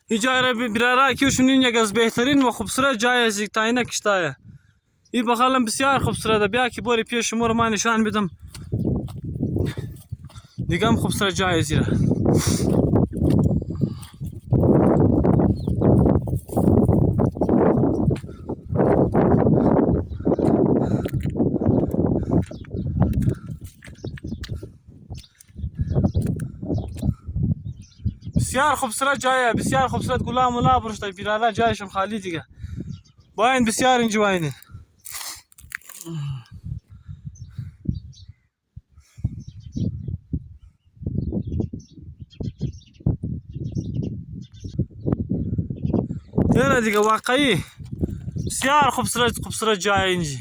این جای را برای که شنین یک از بهترین و خوبصورت جای از تاینه کشتایه. این بغلم بسیار خوبصورته. بیا که باری پیش شما رو من نشان بدم. دیگه هم خوبصورت جای زیره. بسیار خوبصورت جایه، بسیار خوبصورت گلا ملا برشته بیراده جایشم خالی دیگه. باین بسیار اینجا باینه. نه دیگه واقعی بسیار خوبصورت جای اینجا.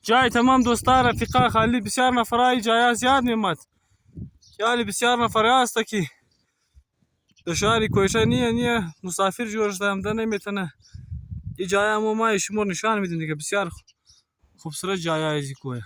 جای تمام دوستان رفیقا خالی بسیار نفرای جای زیاد میمد. خیالی بسیار نفر هست که دشواری کویشه نیه مسافر جورش دامده نمیتونه. این جای هم ما شما نشان میدیم دیگه. بسیار خوبصورت جای ازی کوه.